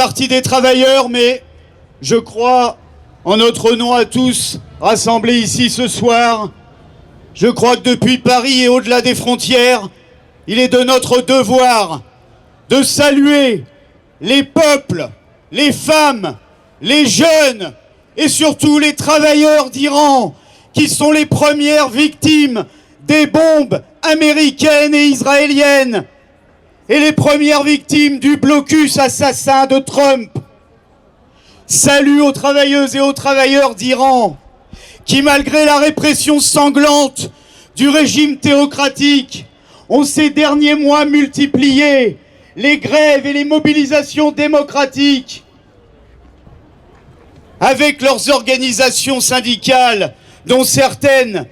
Parti des travailleurs, mais je crois, en notre nom à tous rassemblés ici ce soir, je crois que depuis Paris et au-delà des frontières, il est de notre devoir de saluer les peuples, les femmes, les jeunes et surtout les travailleurs d'Iran qui sont les premières victimes des bombes américaines et israéliennes et les premières victimes du blocus assassin de Trump. Salut aux travailleuses et aux travailleurs d'Iran qui, malgré la répression sanglante du régime théocratique, ont ces derniers mois multiplié les grèves et les mobilisations démocratiques avec leurs organisations syndicales, dont certaines,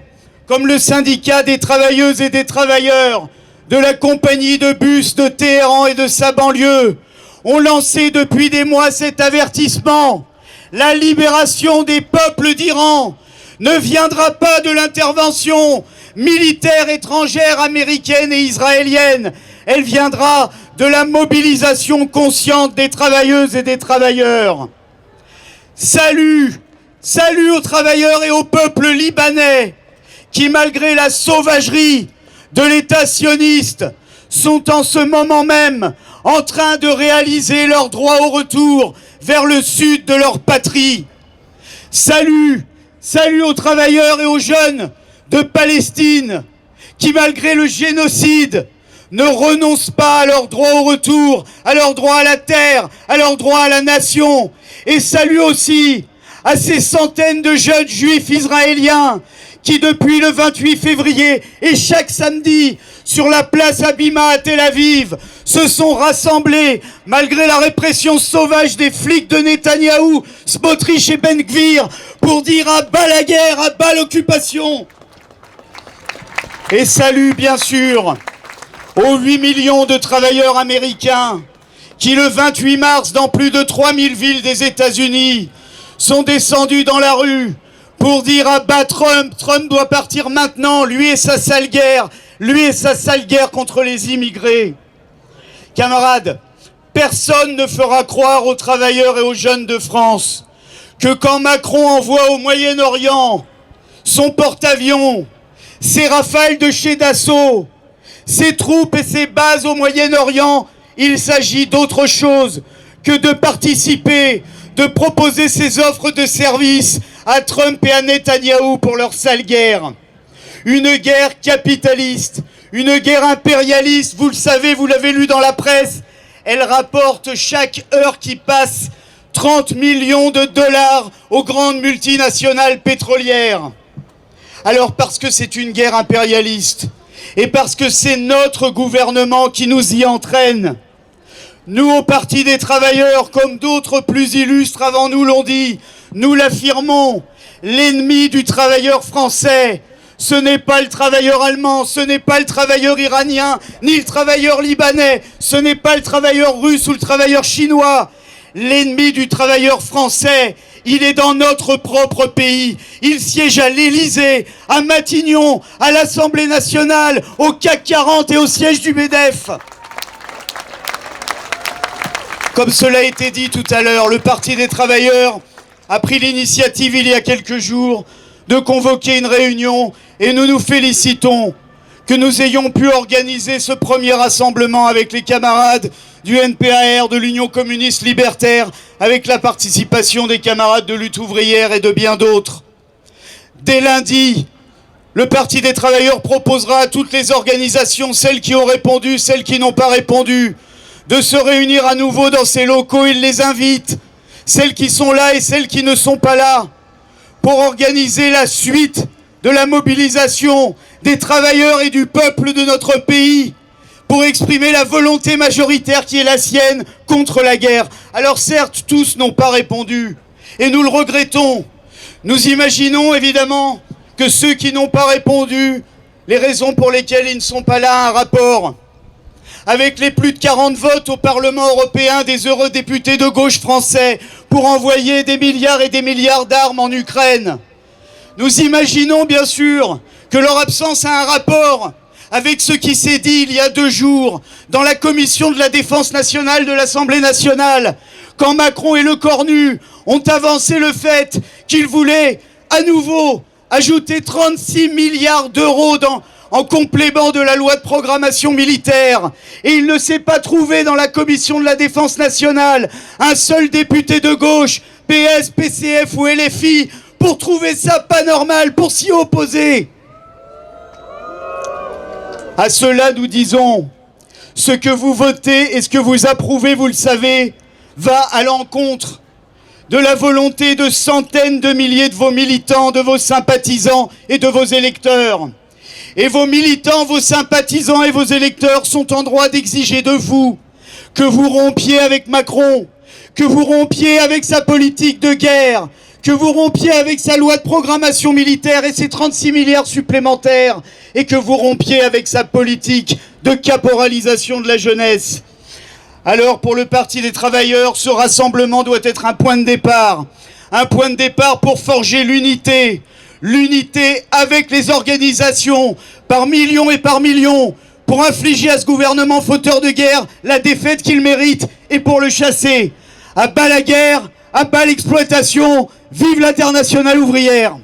comme le syndicat des travailleuses et des travailleurs de la compagnie de bus de Téhéran et de sa banlieue, ont lancé depuis des mois cet avertissement. La libération des peuples d'Iran ne viendra pas de l'intervention militaire étrangère américaine et israélienne. Elle viendra de la mobilisation consciente des travailleuses et des travailleurs. Salut aux travailleurs et au peuple libanais qui, malgré la sauvagerie de l'État sioniste, sont en ce moment même en train de réaliser leur droit au retour vers le sud de leur patrie. Salut aux travailleurs et aux jeunes de Palestine qui, malgré le génocide, ne renoncent pas à leur droit au retour, à leur droit à la terre, à leur droit à la nation. Et salut aussi à ces centaines de jeunes juifs israéliens qui, depuis le 28 février et chaque samedi, sur la place Habima à Tel Aviv, se sont rassemblés, malgré la répression sauvage des flics de Netanyahou, Smotrich et Ben Gvir, pour dire à bas la guerre, à bas l'occupation. Et salut, bien sûr, aux 8 millions de travailleurs américains qui, le 28 mars, dans plus de 3000 villes des États-Unis, sont descendus dans la rue pour dire à bas Trump. Trump doit partir maintenant, lui et sa sale guerre contre les immigrés. Camarades, personne ne fera croire aux travailleurs et aux jeunes de France que quand Macron envoie au Moyen-Orient son porte-avions, ses rafales de chez Dassault, ses troupes et ses bases au Moyen-Orient, il s'agit d'autre chose que de participer, de proposer ses offres de services à Trump et à Netanyahou pour leur sale guerre. Une guerre capitaliste, une guerre impérialiste, vous le savez, vous l'avez lu dans la presse, elle rapporte chaque heure qui passe 30 millions de dollars aux grandes multinationales pétrolières. Alors parce que c'est une guerre impérialiste et parce que c'est notre gouvernement qui nous y entraîne, nous au Parti des travailleurs, comme d'autres plus illustres avant nous l'ont dit, nous l'affirmons, l'ennemi du travailleur français, ce n'est pas le travailleur allemand, ce n'est pas le travailleur iranien, ni le travailleur libanais, ce n'est pas le travailleur russe ou le travailleur chinois. L'ennemi du travailleur français, il est dans notre propre pays. Il siège à l'Élysée, à Matignon, à l'Assemblée nationale, au CAC 40 et au siège du MEDEF. Comme cela a été dit tout à l'heure, le Parti des travailleurs a pris l'initiative il y a quelques jours de convoquer une réunion et nous nous félicitons que nous ayons pu organiser ce premier rassemblement avec les camarades du NPAR, de l'Union communiste libertaire, avec la participation des camarades de lutte ouvrière et de bien d'autres. Dès lundi, le Parti des travailleurs proposera à toutes les organisations, celles qui ont répondu, celles qui n'ont pas répondu, de se réunir à nouveau dans ces locaux. Il les invite, celles qui sont là et celles qui ne sont pas là, pour organiser la suite de la mobilisation des travailleurs et du peuple de notre pays, pour exprimer la volonté majoritaire qui est la sienne contre la guerre. Alors certes, tous n'ont pas répondu, et nous le regrettons. Nous imaginons évidemment que ceux qui n'ont pas répondu, les raisons pour lesquelles ils ne sont pas là, un rapport avec les plus de 40 votes au Parlement européen des heureux députés de gauche français pour envoyer des milliards et des milliards d'armes en Ukraine. Nous imaginons bien sûr que leur absence a un rapport avec ce qui s'est dit il y a 2 jours dans la commission de la défense nationale de l'Assemblée nationale, quand Macron et Le Cornu ont avancé le fait qu'ils voulaient à nouveau ajouter 36 milliards d'euros en complément de la loi de programmation militaire. Et il ne s'est pas trouvé dans la commission de la défense nationale un seul député de gauche, PS, PCF ou LFI, pour trouver ça pas normal, pour s'y opposer. À cela, nous disons, ce que vous votez et ce que vous approuvez, vous le savez, va à l'encontre de la volonté de centaines de milliers de vos militants, de vos sympathisants et de vos électeurs. Et vos militants, vos sympathisants et vos électeurs sont en droit d'exiger de vous que vous rompiez avec Macron, que vous rompiez avec sa politique de guerre, que vous rompiez avec sa loi de programmation militaire et ses 36 milliards supplémentaires, et que vous rompiez avec sa politique de caporalisation de la jeunesse. Alors, pour le Parti des travailleurs, ce rassemblement doit être un point de départ pour forger l'unité, l'unité avec les organisations, par millions et par millions, pour infliger à ce gouvernement fauteur de guerre la défaite qu'il mérite et pour le chasser. À bas la guerre, à bas l'exploitation, vive l'Internationale ouvrière!